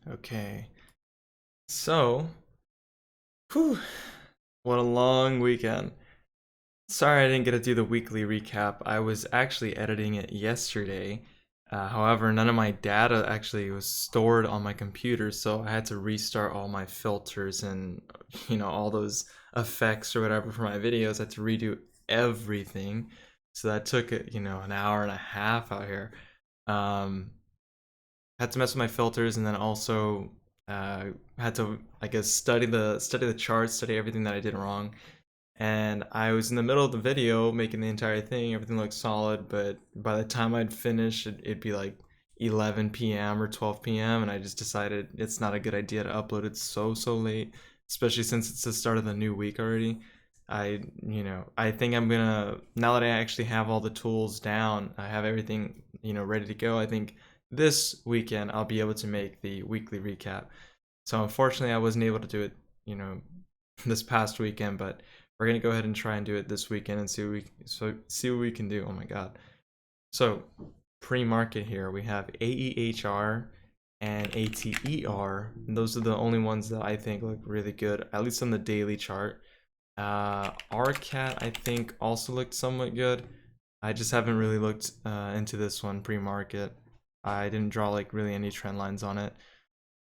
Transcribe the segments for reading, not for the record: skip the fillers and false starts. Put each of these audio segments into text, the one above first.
Okay, so, whew, what a long weekend. Sorry I didn't get to do the weekly recap. I was actually editing it yesterday. However, none of my data actually was stored on my computer, so I had to restart all my filters and, all those effects or whatever for my videos. I had to redo everything. So that took, an hour and a half out here. Um, had to mess with my filters and then also had to, I guess, study the charts, study everything that I did wrong. And I was in the middle of the video making the entire thing. Everything looked solid, but by the time I'd finish, it'd be like 11 p.m. or 12 p.m. And I just decided it's not a good idea to upload it so late, especially since it's the start of the new week already. I think I'm gonna, now that I actually have all the tools down, I have everything, ready to go. I think this weekend I'll be able to make the weekly recap. So unfortunately, I wasn't able to do it, you know, this past weekend, but we're gonna go ahead and try and do it this weekend and see what we can do. Oh my god! So pre-market here we have AEHR and ATER. And those are the only ones that I think look really good, at least on the daily chart. RCAT I think also looked somewhat good. I just haven't really looked into this one pre-market. I didn't draw like really any trend lines on it.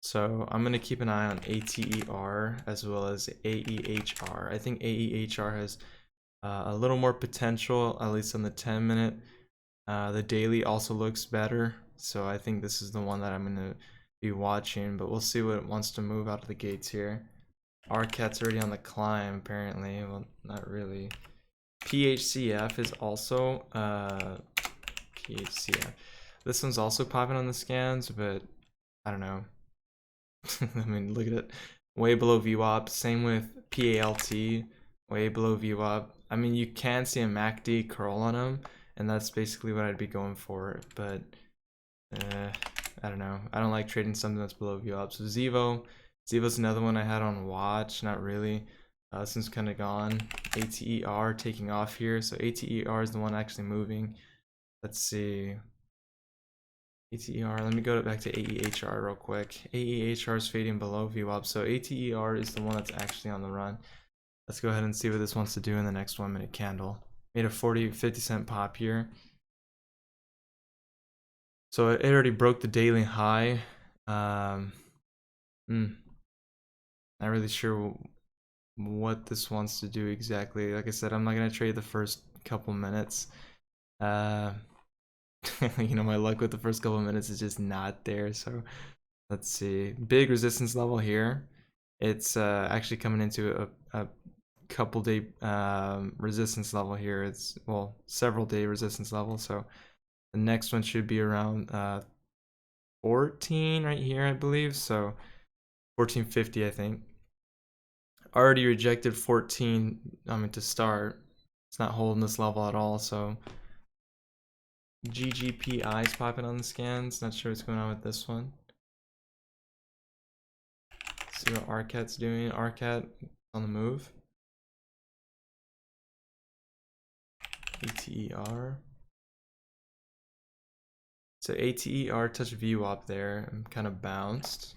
So I'm gonna keep an eye on ATER as well as AEHR. I think AEHR has a little more potential, at least on the 10-minute. The daily also looks better, so I think this is the one that I'm gonna be watching. But we'll see what it wants to move out of the gates here. RCAT's already on the climb, apparently. Well, not really. PCHF is also PCHF. This one's also popping on the scans, but I don't know. I mean, look at it. Way below VWAP. Same with PALT. Way below VWAP. I mean, you can see a MACD curl on them, and that's basically what I'd be going for. But, I don't know. I don't like trading something that's below VWAP. So ZIVO. ZIVO's another one I had on watch. Not really. This one's kind of gone. ATER taking off here. So ATER is the one actually moving. Let's see. ATER, let me go back to AEHR real quick. AEHR is fading below VWAP, so ATER is the one that's actually on the run. Let's go ahead and see what this wants to do in the next 1 minute candle. Made a 50 cent pop here. So it already broke the daily high. Not really sure what this wants to do exactly. Like I said, I'm not gonna trade the first couple minutes. My luck with the first couple minutes is just not there. So let's see. Big resistance level here. It's actually coming into a couple day resistance level here. It's, well, several day resistance level. So the next one should be around 14 right here, I believe. So 1450, I think. Already rejected 14, to start. It's not holding this level at all, so GGPI is popping on the scans. Not sure what's going on with this one. See what RCAT's doing. RCAT on the move. ATER. So ATER touched VWAP there and kind of bounced.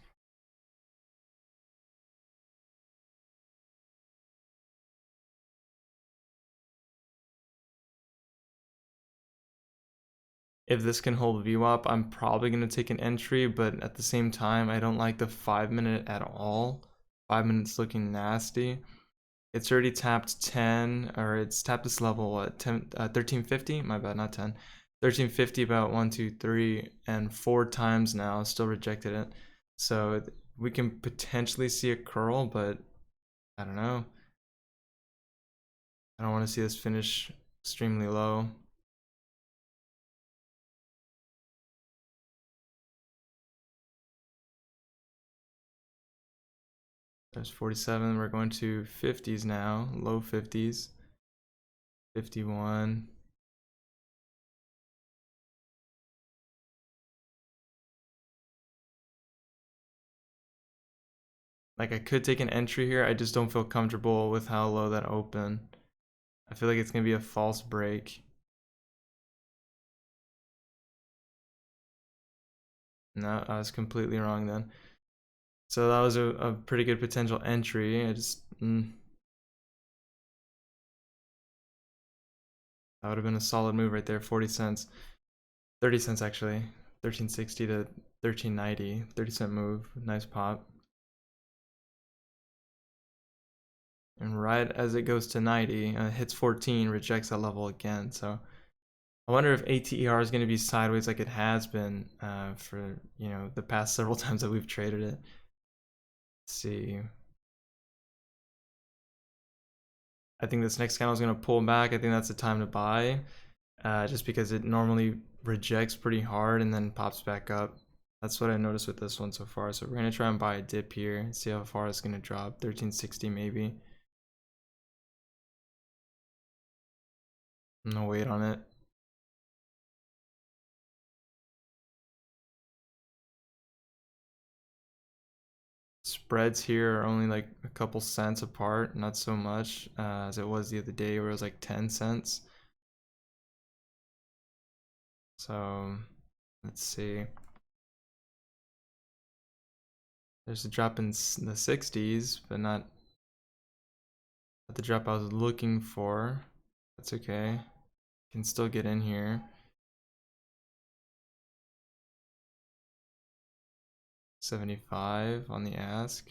If this can hold VWAP, I'm probably going to take an entry, but at the same time, I don't like the 5 minute at all. 5 minutes looking nasty. It's already tapped 10, or it's tapped this level at 1350. My bad, not 10. 1350 about 1, 2, 3, and 4 times now. Still rejected it. So we can potentially see a curl, but I don't know. I don't want to see this finish extremely low. There's 47. We're going to 50s now. Low 50s. 51. Like, I could take an entry here. I just don't feel comfortable with how low that opened. I feel like it's going to be a false break. No, I was completely wrong then. So that was a pretty good potential entry. I just that would have been a solid move right there. 40 cents, 30 cents actually. 1360 to 1390, 30-cent move. Nice pop. And right as it goes to 90, hits 14, rejects that level again. So I wonder if ATER is going to be sideways like it has been for the past several times that we've traded it. Let's see. I think this next candle is going to pull back. I think that's the time to buy, just because it normally rejects pretty hard and then pops back up. That's what I noticed with this one so far. So we're going to try and buy a dip here and see how far it's going to drop. 1360 maybe. No weight on it. Spreads here are only like a couple cents apart, not so much as it was the other day where it was like 10 cents. So let's see. There's a drop in the 60s, but not the drop I was looking for. That's okay. Can still get in here. 75 on the ask.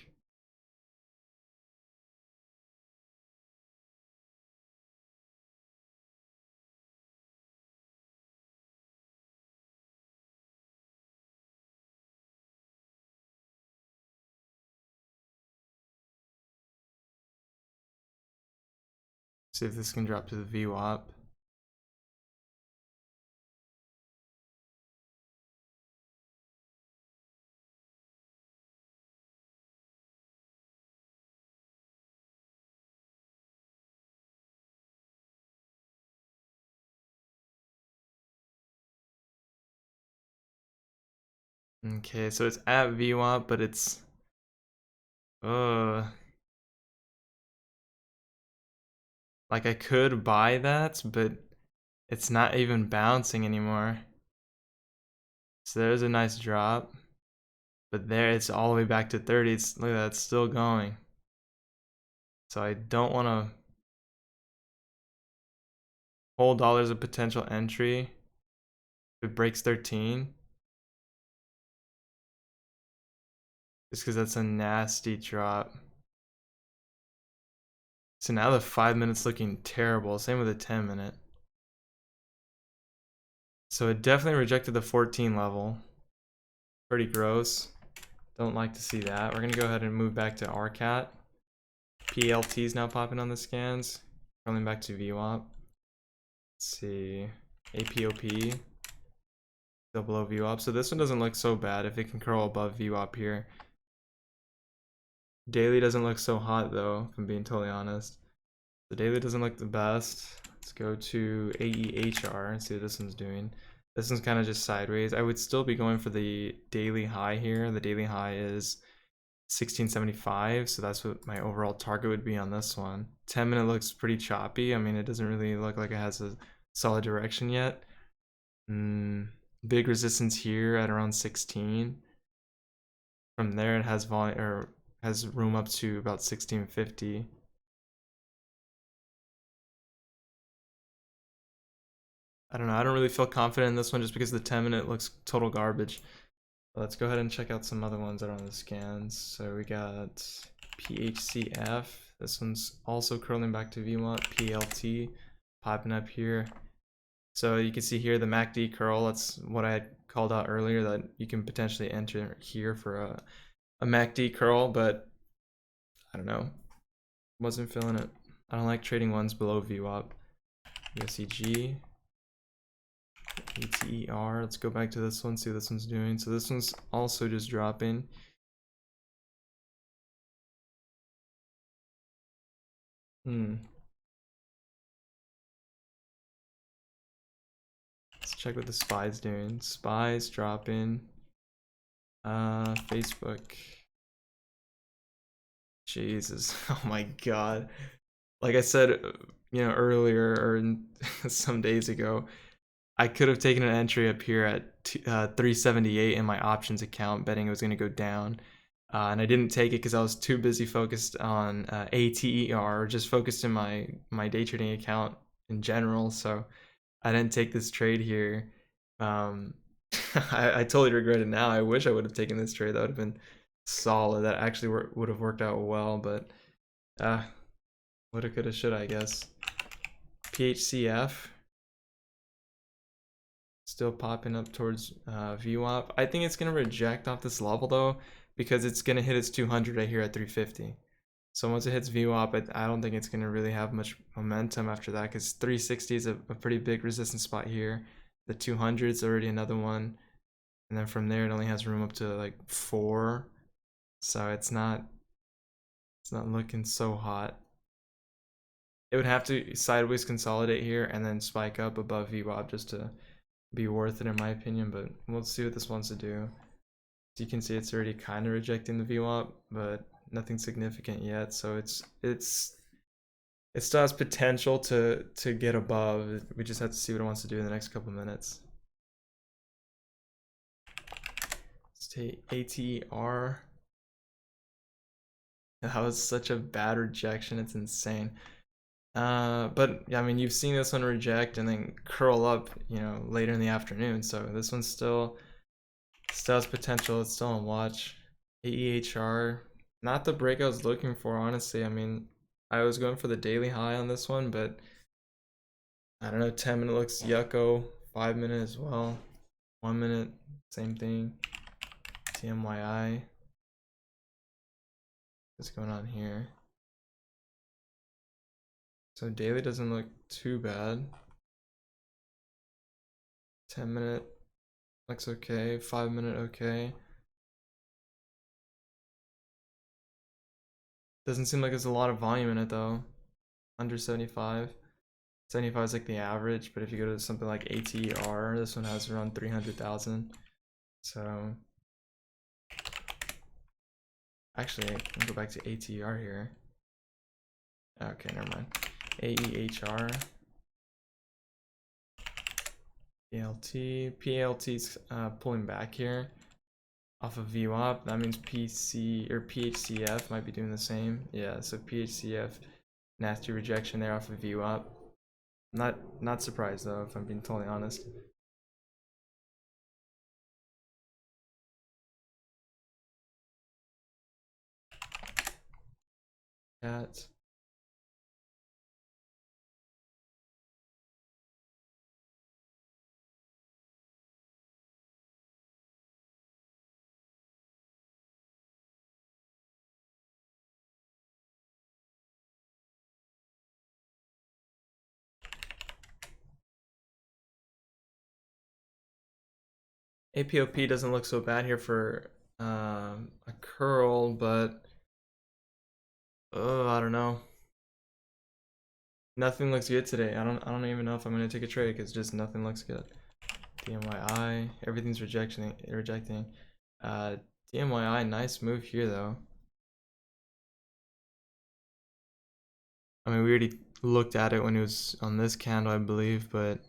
See if this can drop to the VWAP. Okay, so it's at VWAP, but it's like I could buy that, but it's not even bouncing anymore. So there's a nice drop, but there it's all the way back to 30. Look at that, it's still going. So I don't want to hold dollars a potential entry. If it breaks 13, just because that's a nasty drop. So now the 5 minutes looking terrible. Same with the 10-minute. So it definitely rejected the 14 level. Pretty gross. Don't like to see that. We're gonna go ahead and move back to RCAT. PLT is now popping on the scans. Coming back to VWAP. Let's see. APOP. Still below VWAP. So this one doesn't look so bad if it can curl above VWAP here. Daily doesn't look so hot though, if I'm being totally honest. The daily doesn't look the best. Let's go to AEHR and see what this one's doing. This one's kind of just sideways. I would still be going for the daily high here. The daily high is 1675, so that's what my overall target would be on this one. 10-minute looks pretty choppy. I mean, it doesn't really look like it has a solid direction yet. Big resistance here at around 16. From there, it has volume or has room up to about 1650. I don't know. I don't really feel confident in this one just because the 10-minute looks total garbage. Let's go ahead and check out some other ones that are on the scans. So we got PCHF. This one's also curling back to VWAP. PLT popping up here. So you can see here the MACD curl. That's what I had called out earlier, that you can potentially enter here for a MACD curl, but I don't know. Wasn't feeling it. I don't like trading ones below VWAP. USEG. ATER. Let's go back to this one, see what this one's doing. So this one's also just dropping. Let's check what the SPY's doing. SPY's dropping. Facebook. Jesus. Oh my god. Like I said, earlier or some days ago, I could have taken an entry up here at 378 in my options account, betting it was going to go down. and I didn't take it because I was too busy focused on ATER, just focused in my day trading account in general. So I didn't take this trade here. I totally regret it now. I wish I would have taken this trade. That would have been solid. That actually would have worked out well, but woulda, coulda, shoulda, I guess. PCHF still popping up towards VWAP. I think it's gonna reject off this level though, because it's gonna hit its 200 right here at 350. So once it hits VWAP, I don't think it's gonna really have much momentum after that, because 360 is a pretty big resistance spot here. The 200 is already another one, and then from there it only has room up to like 4. So it's not looking so hot. It would have to sideways consolidate here and then spike up above VWAP just to be worth it in my opinion, but we'll see what this wants to do. So you can see it's already kind of rejecting the VWAP, but nothing significant yet. So it still has potential to get above. We just have to see what it wants to do in the next couple minutes. Let's take ATER. That was such a bad rejection. It's insane. But yeah, I mean, you've seen this one reject and then curl up, later in the afternoon. So this one still has potential. It's still on watch. AEHR, not the break I was looking for, honestly. I mean, I was going for the daily high on this one, but I don't know. 10-minute looks yucko. 5-minute as well. 1 minute, same thing. TMYI. What's going on here? So daily doesn't look too bad. 10-minute looks okay. 5-minute okay. Doesn't seem like there's a lot of volume in it though. Under 75. 75 is like the average, but if you go to something like ATER, this one has around 300,000. So actually, I can go back to ATER here. Okay, never mind. AEHR. PLT's pulling back here off of VWAP. That means PHCF might be doing the same. Yeah, so PHCF, nasty rejection there off of VWAP. Not surprised though, if I'm being totally honest. Cat. APOP doesn't look so bad here for a curl, but I don't know. Nothing looks good today. I don't even know if I'm gonna take a trade because just nothing looks good. DMYI, everything's rejecting. DMYI, nice move here though. I mean, we already looked at it when it was on this candle, I believe, but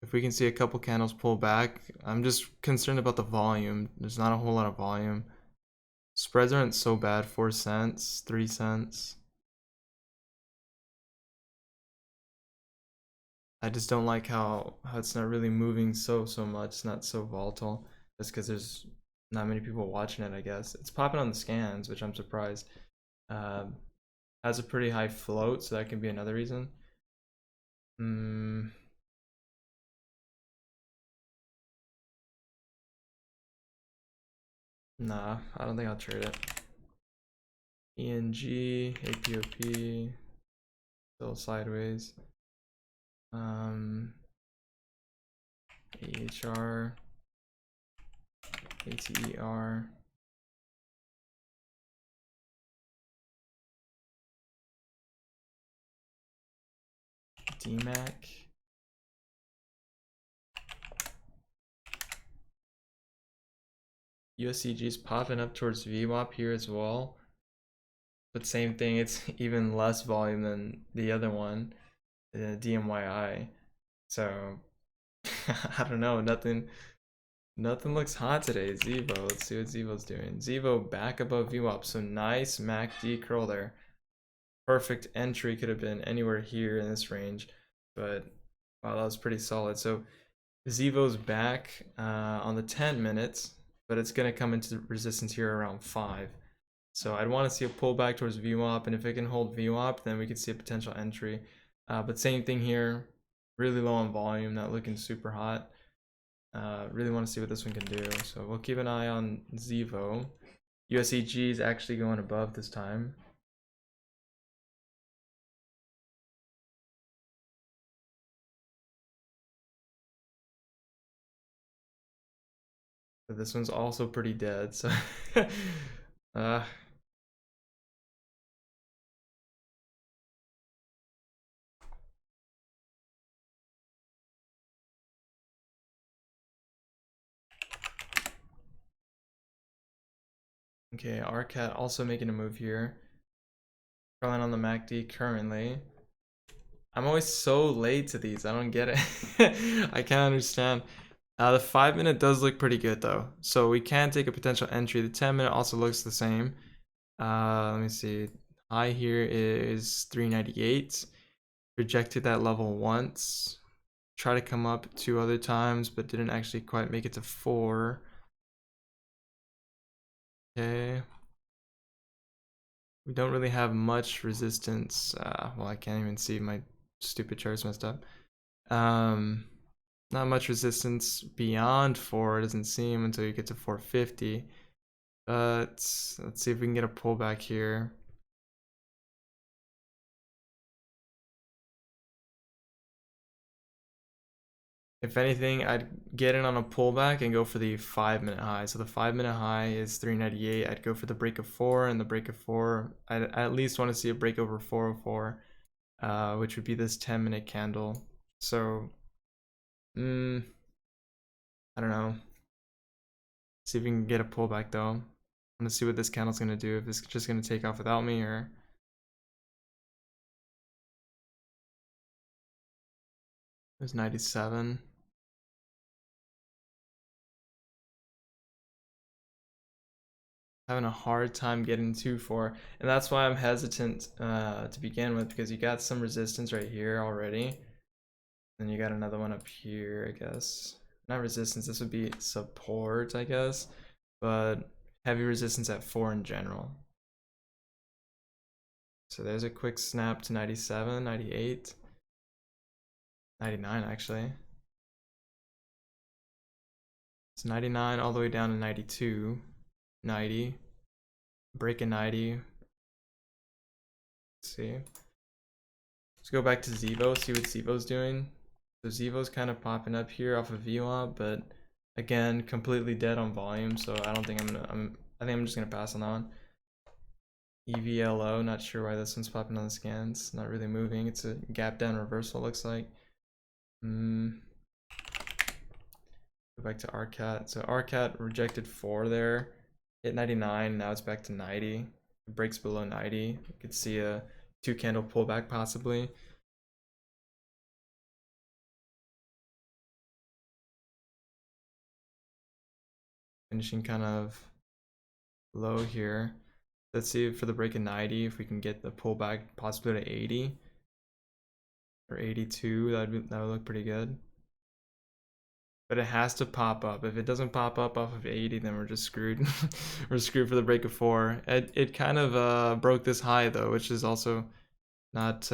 if we can see a couple candles pull back, I'm just concerned about the volume. There's not a whole lot of volume. Spreads aren't so bad, 4 cents, 3 cents. I just don't like how it's not really moving so much. It's not so volatile. Just because there's not many people watching it, I guess. It's popping on the scans, which I'm surprised. Has a pretty high float, so that can be another reason. Nah, I don't think I'll trade it. ENG, APOP, still sideways. AEHR, ATER. DMAC. USCG is popping up towards VWAP here as well. But same thing, it's even less volume than the other one, the DMYI. So I don't know, nothing Nothing looks hot today. ZIVO. Let's see what ZIVO's doing. ZIVO back above VWAP. So nice MACD curl there. Perfect entry could have been anywhere here in this range, but wow, that was pretty solid. So ZIVO's back on the 10 minutes, but it's going to come into resistance here around 5. So I'd want to see a pullback towards VWAP, and if it can hold VWAP, then we could see a potential entry. But same thing here, really low on volume, not looking super hot. Really want to see what this one can do. So we'll keep an eye on ZIVO. USEG is actually going above this time. But this one's also pretty dead, so okay, RCAT also making a move here. Curling on the MACD currently. I'm always so late to these. I don't get it. I can't understand. The 5-minute does look pretty good though, so we can take a potential entry. The 10-minute also looks the same. Let me see. High here is 398. Rejected that level once. Tried to come up 2 other times, but didn't actually quite make it to 4. Okay. We don't really have much resistance. Well, I can't even see, my stupid chart's messed up. Not much resistance beyond 4. It doesn't seem until you get to 450. But let's see if we can get a pullback here. If anything, I'd get in on a pullback and go for the 5-minute high. So the 5-minute high is 398. I'd go for the break of 4, and the break of 4, I at least want to see a break over 404, which would be this 10-minute candle. So, I don't know. See if we can get a pullback though. I'm gonna see what this candle's gonna do. If it's just gonna take off without me, or there's 97. Having a hard time getting 2-4, and that's why I'm hesitant to begin with, because you got some resistance right here already, and you got another one up here, I guess. Not resistance, this would be support, I guess, but heavy resistance at 4 in general. So there's a quick snap to 97, 98, 99 actually. It's 99 all the way down to 92, 90, break a 90. Let's see. Let's go back to ZIVO, see what ZIVO's doing. So ZIVO's kind of popping up here off of VWAP, but again, completely dead on volume, so I don't think I think I'm just gonna pass on that one. EVLO, not sure why this one's popping on the scans. Not really moving. It's a gap down reversal, looks like. Go back to RCAT. So RCAT rejected 4 there. Hit 99, now it's back to 90. It breaks below 90. You could see a 2 candle pullback possibly. Finishing kind of low here. Let's see for the break of 90 if we can get the pullback possibly to 80 or 82. That would look pretty good. But it has to pop up. If it doesn't pop up off of 80, then we're just screwed. We're screwed for the break of 4. It kind of broke this high though, which is also not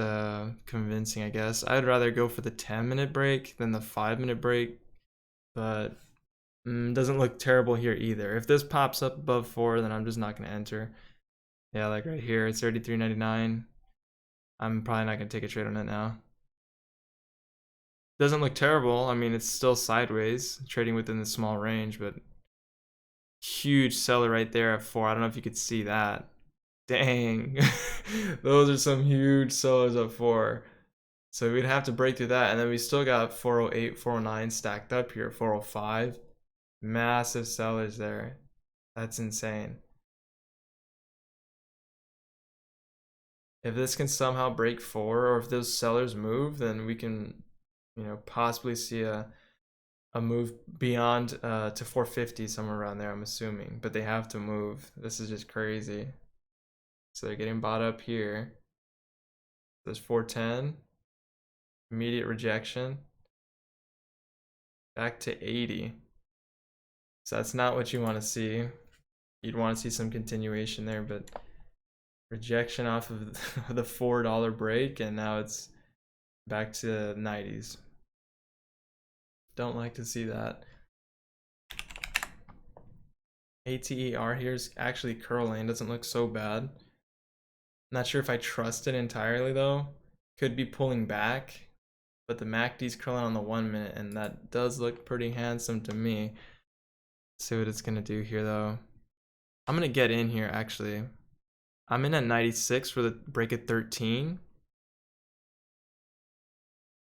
convincing, I guess. I'd rather go for the 10-minute break than the 5-minute break, but doesn't look terrible here either. If this pops up above 4, then I'm just not going to enter. Yeah, like right here, it's 33.99. I'm probably not going to take a trade on it now. Doesn't look terrible. I mean, it's still sideways, trading within the small range, but huge seller right there at 4. I don't know if you could see that. Dang. Those are some huge sellers at 4. So we'd have to break through that, and then we still got 408, 409 stacked up here, 405. Massive sellers there. That's insane. If this can somehow break 4, or if those sellers move, then we can, possibly see a a move beyond to 450, somewhere around there, I'm assuming. But they have to move. This is just crazy. So they're getting bought up here. There's 410. Immediate rejection. Back to 80. So that's not what you want to see. You'd want to see some continuation there, but rejection off of the $4 break, and now it's back to 90s. Don't like to see that. ATER here is actually curling. Doesn't look so bad. Not sure if I trust it entirely though. Could be pulling back, but the MACD's curling on the 1 minute, and that does look pretty handsome to me. Let's see what it's gonna do here though. I'm gonna get in here actually. I'm in at 96 for the break at 13.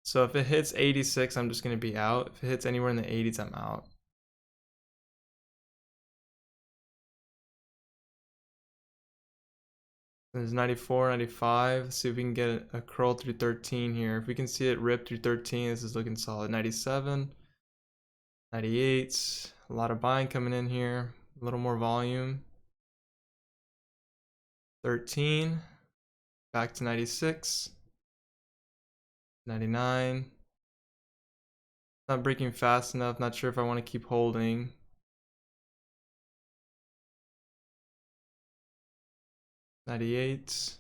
So if it hits 86, I'm just gonna be out. If it hits anywhere in the 80s, I'm out. There's 94, 95. Let's see if we can get a curl through 13 here. If we can see it rip through 13, this is looking solid. 97, 98. A lot of buying coming in here. A little more volume. 13. Back to 96. 99. Not breaking fast enough. Not sure if I want to keep holding. 98.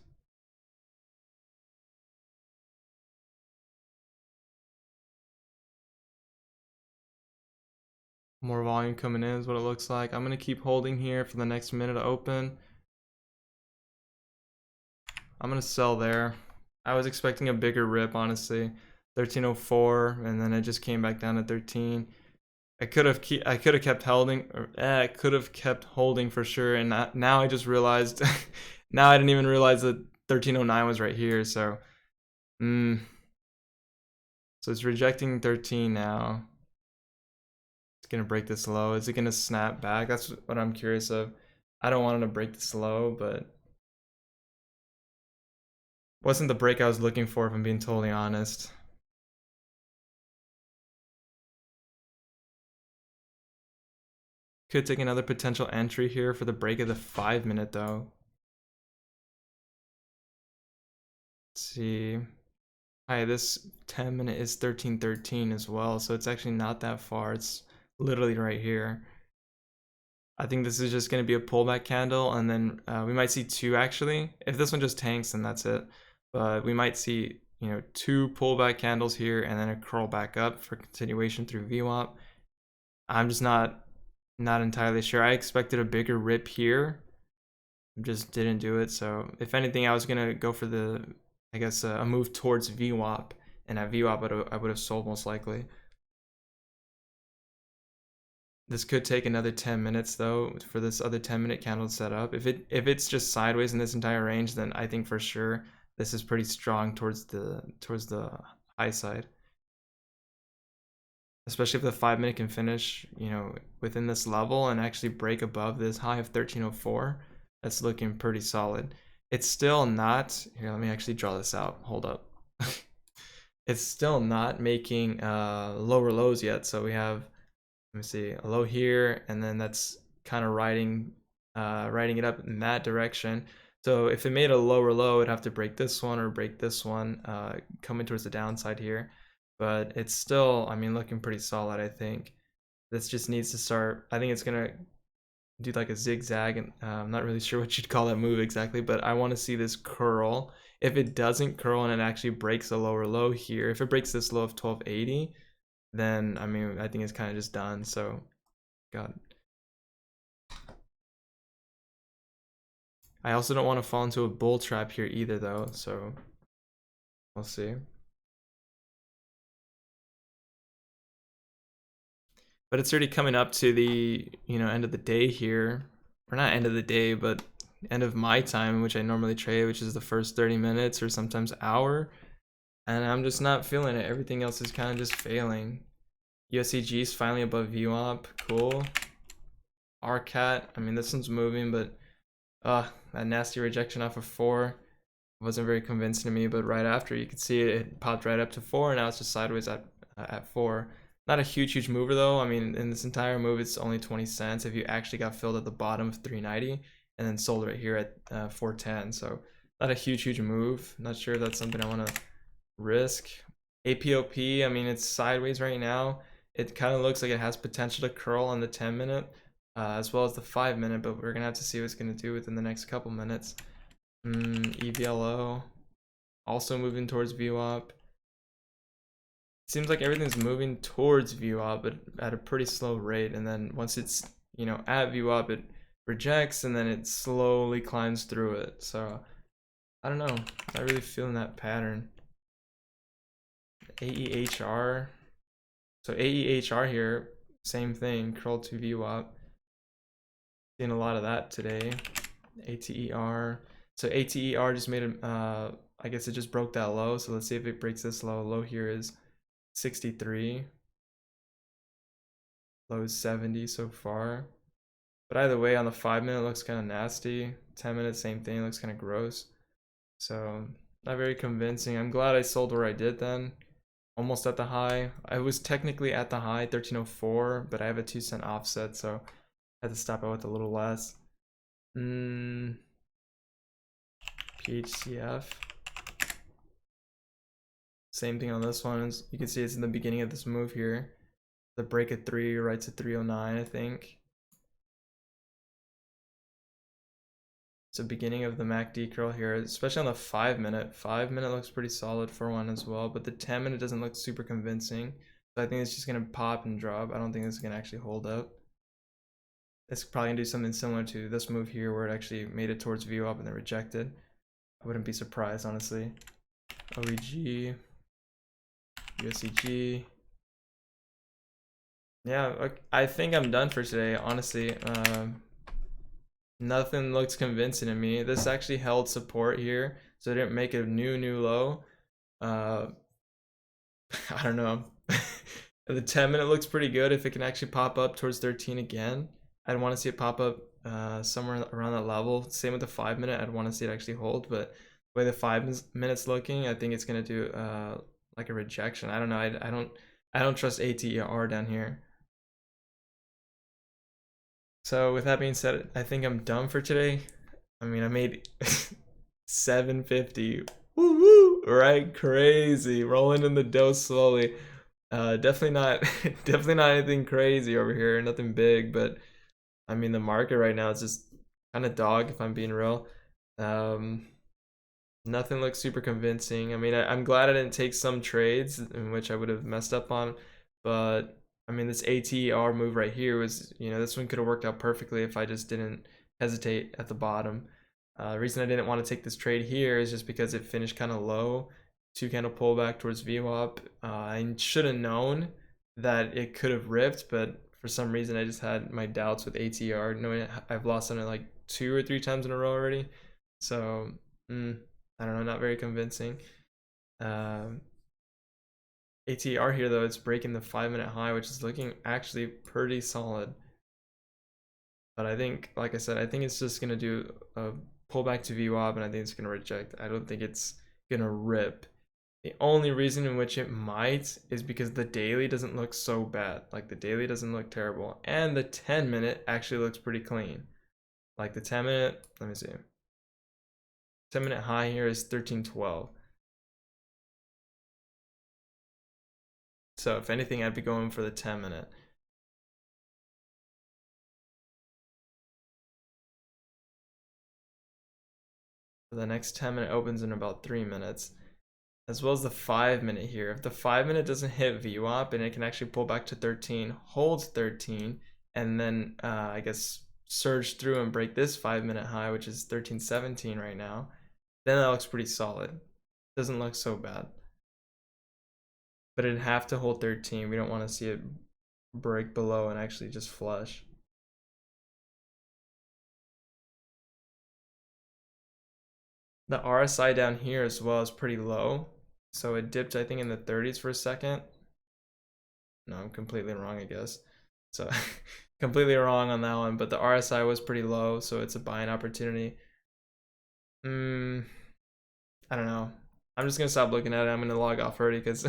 More volume coming in is what it looks like. I'm going to keep holding here for the next minute to open. I'm going to sell there. I was expecting a bigger rip, honestly. 1304, and then it just came back down to 13. I could have kept holding, or I could have kept holding for sure. And now I just realized, now I didn't even realize that 1309 was right here. So, so it's rejecting 13 now. It's gonna break this low. Is it gonna snap back? That's what I'm curious of. I don't want it to break this low, but wasn't the break I was looking for, if I'm being totally honest. Could take another potential entry here for the break of the 5 minute though. Let's see. Hi, this 10 minute is 1313 as well, so it's actually not that far. It's literally right here. I think this is just going to be a pullback candle, and then we might see two actually. If this one just tanks, then that's it. But we might see, you know, two pullback candles here, and then a curl back up for continuation through VWAP. I'm just not entirely sure. I expected a bigger rip here, just didn't do it. So if anything, I was gonna go for the, I guess, a move towards VWAP, and at VWAP I would have sold most likely. This could take another 10 minutes though for this other 10-minute candle to set up. If it's just sideways in this entire range, then I think for sure this is pretty strong towards the high side. Especially if the 5 minute can finish, you know, within this level and actually break above this high of 1304. That's looking pretty solid. It's still not, here, let me actually draw this out. Hold up. It's still not making lower lows yet. So we have, let me see, a low here, and then that's kind of riding it up in that direction. So if it made a lower low, it'd have to break this one or break this one, coming towards the downside here. But it's still, I mean, looking pretty solid, I think. This just needs to start, I think it's gonna do like a zigzag, and I'm not really sure what you'd call that move exactly, but I want to see this curl. If it doesn't curl and it actually breaks a lower low here, if it breaks this low of 1280, then I mean, I think it's kind of just done. So, God. I also don't want to fall into a bull trap here either, though. So, we'll see. But it's already coming up to the, you know, end of the day here. Or not end of the day, but end of my time, which I normally trade, which is the first 30 minutes or sometimes hour. And I'm just not feeling it. Everything else is kind of just failing. USCG is finally above VWAP. Cool. RCAT. I mean, this one's moving, but that nasty rejection off of 4 wasn't very convincing to me. But right after, you could see it popped right up to 4, and now it's just sideways at 4. Not a huge mover though. I mean, in this entire move, it's only 20 cents if you actually got filled at the bottom of 390 and then sold right here at 410. So not a huge move. Not sure if that's something I want to risk. APOP, I mean, it's sideways right now. It kind of looks like it has potential to curl on the 10 minute as well as the 5 minute, but we're going to have to see what it's going to do within the next couple minutes. EVLO, also moving towards VWAP. Seems like everything's moving towards VWAP, but at a pretty slow rate. And then once it's, you know, at VWAP, it rejects and then it slowly climbs through it. So I don't know. Not really feeling that pattern. AEHR. So AEHR here, same thing, curl to VWAP. Seeing a lot of that today. ATER. So ATER just made a, I guess it just broke that low. So let's see if it breaks this low. Low here is 63. Low is 70 so far. But either way, on the 5 minute, looks kind of nasty. 10 minutes, same thing, looks kind of gross. So not very convincing. I'm glad I sold where I did then. Almost at the high. I was technically at the high, 1304, but I have a 2 cent offset, so I had to stop out with a little less. PCHF. Same thing on this one. You can see it's in the beginning of this move here. The break at 3 right to 309, I think. It's the beginning of the MACD curl here, especially on the 5 minute. 5 minute looks pretty solid for one as well, but the 10 minute doesn't look super convincing. So I think it's just gonna pop and drop. I don't think it's gonna actually hold up. It's probably gonna do something similar to this move here where it actually made it towards VWAP and then rejected. I wouldn't be surprised, honestly. OEG, USCG. Yeah, I think I'm done for today, honestly. Nothing looks convincing to me. This actually held support here, so it didn't make a new low. I don't know. The 10 minute looks pretty good if it can actually pop up towards 13 again. I'd want to see it pop up somewhere around that level. Same with the 5 minute. I'd want to see it actually hold, but the way the 5 minutes looking, I think it's gonna do like a rejection. I don't know. I don't trust ATER down here. So with that being said, I think I'm done for today. I mean, I made 750. Woo woo! Right, crazy. Rolling in the dough slowly. Definitely not, definitely not anything crazy over here. Nothing big, but I mean, the market right now is just kind of dog, if I'm being real. Nothing looks super convincing. I mean, I'm glad I didn't take some trades in which I would have messed up on, but I mean, this ATER move right here was, you know, this one could have worked out perfectly if I just didn't hesitate at the bottom. The reason I didn't want to take this trade here is just because it finished kind of low. 2 candle pullback towards VWAP. I should have known that it could have ripped, but for some reason I just had my doubts with ATER, knowing I've lost on it like 2 or 3 times in a row already. So, I don't know, not very convincing. ATER here though, it's breaking the 5 minute high, which is looking actually pretty solid. But I think, like I said, I think it's just gonna do a pullback to VWAP, and I think it's gonna reject. I don't think it's gonna rip. The only reason in which it might is because the daily doesn't look so bad. Like the daily doesn't look terrible, and the 10 minute actually looks pretty clean. Like the 10 minute, let me see. 10 minute high here is 1312. So if anything, I'd be going for the 10 minute. The next 10 minute opens in about 3 minutes, as well as the 5 minute here. If the 5 minute doesn't hit VWAP and it can actually pull back to 13, holds 13, and then I guess surge through and break this 5 minute high, which is 1317 right now, then that looks pretty solid. Doesn't look so bad. But it'd have to hold 13. We don't want to see it break below and actually just flush. The RSI down here as well is pretty low. So it dipped, I think, in the 30s for a second. No, I'm completely wrong, I guess. So completely wrong on that one, but the RSI was pretty low, so it's a buying opportunity. I don't know. I'm just gonna stop looking at it. I'm gonna log off already because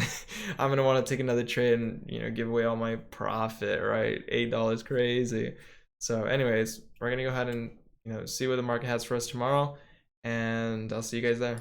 I'm gonna want to take another trade and give away all my profit, right? $8, crazy. So anyways, we're gonna go ahead and see what the market has for us tomorrow, and I'll see you guys there.